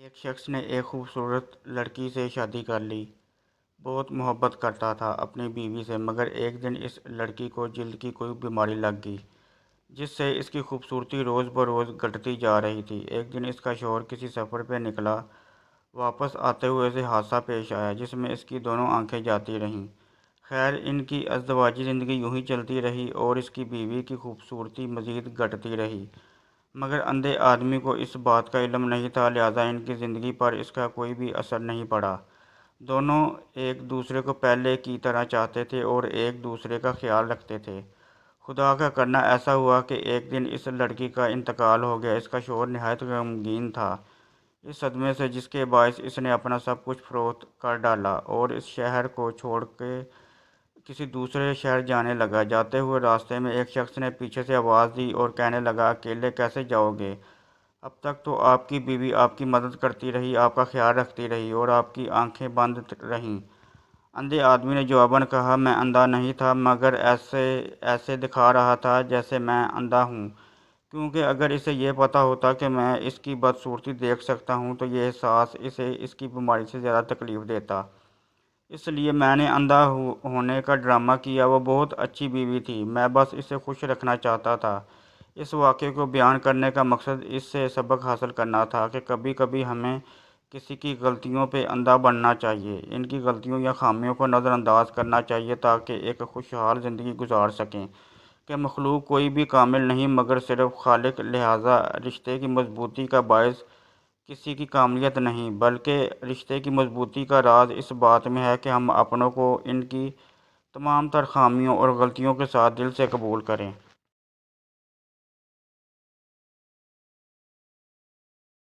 ایک شخص نے ایک خوبصورت لڑکی سے شادی کر لی۔ بہت محبت کرتا تھا اپنی بیوی سے، مگر ایک دن اس لڑکی کو جلد کی کوئی بیماری لگ گئی، جس سے اس کی خوبصورتی روز بروز گھٹتی جا رہی تھی۔ ایک دن اس کا شوہر کسی سفر پہ نکلا۔ واپس آتے ہوئے اسے حادثہ پیش آیا جس میں اس کی دونوں آنکھیں جاتی رہیں۔ خیر، ان کی ازدواجی زندگی یوں ہی چلتی رہی اور اس کی بیوی کی خوبصورتی مزید گھٹتی رہی، مگر اندھے آدمی کو اس بات کا علم نہیں تھا، لہٰذا ان کی زندگی پر اس کا کوئی بھی اثر نہیں پڑا۔ دونوں ایک دوسرے کو پہلے کی طرح چاہتے تھے اور ایک دوسرے کا خیال رکھتے تھے۔ خدا کا کرنا ایسا ہوا کہ ایک دن اس لڑکی کا انتقال ہو گیا۔ اس کا شوہر نہایت غمگین تھا اس صدمے سے، جس کے باعث اس نے اپنا سب کچھ فروخت کر ڈالا اور اس شہر کو چھوڑ کے کسی دوسرے شہر جانے لگا۔ جاتے ہوئے راستے میں ایک شخص نے پیچھے سے آواز دی اور کہنے لگا، اکیلے کیسے جاؤ گے؟ اب تک تو آپ کی بیوی آپ کی مدد کرتی رہی، آپ کا خیال رکھتی رہی اور آپ کی آنکھیں بند رہیں۔ اندھے آدمی نے جواباً کہا، میں اندھا نہیں تھا، مگر ایسے دکھا رہا تھا جیسے میں اندھا ہوں، کیونکہ اگر اسے یہ پتہ ہوتا کہ میں اس کی بدصورتی دیکھ سکتا ہوں تو یہ احساس اسے اس کی بیماری سے زیادہ تکلیف دیتا۔ اس لیے میں نے اندھا ہونے کا ڈرامہ کیا۔ وہ بہت اچھی بیوی تھی، میں بس اسے خوش رکھنا چاہتا تھا۔ اس واقعے کو بیان کرنے کا مقصد اس سے سبق حاصل کرنا تھا کہ کبھی کبھی ہمیں کسی کی غلطیوں پہ اندھا بننا چاہیے، ان کی غلطیوں یا خامیوں کو نظر انداز کرنا چاہیے تاکہ ایک خوشحال زندگی گزار سکیں۔ کہ مخلوق کوئی بھی کامل نہیں مگر صرف خالق، لہٰذا رشتے کی مضبوطی کا باعث کسی کی کاملیت نہیں، بلکہ رشتے کی مضبوطی کا راز اس بات میں ہے کہ ہم اپنوں کو ان کی تمام تر خامیوں اور غلطیوں کے ساتھ دل سے قبول کریں۔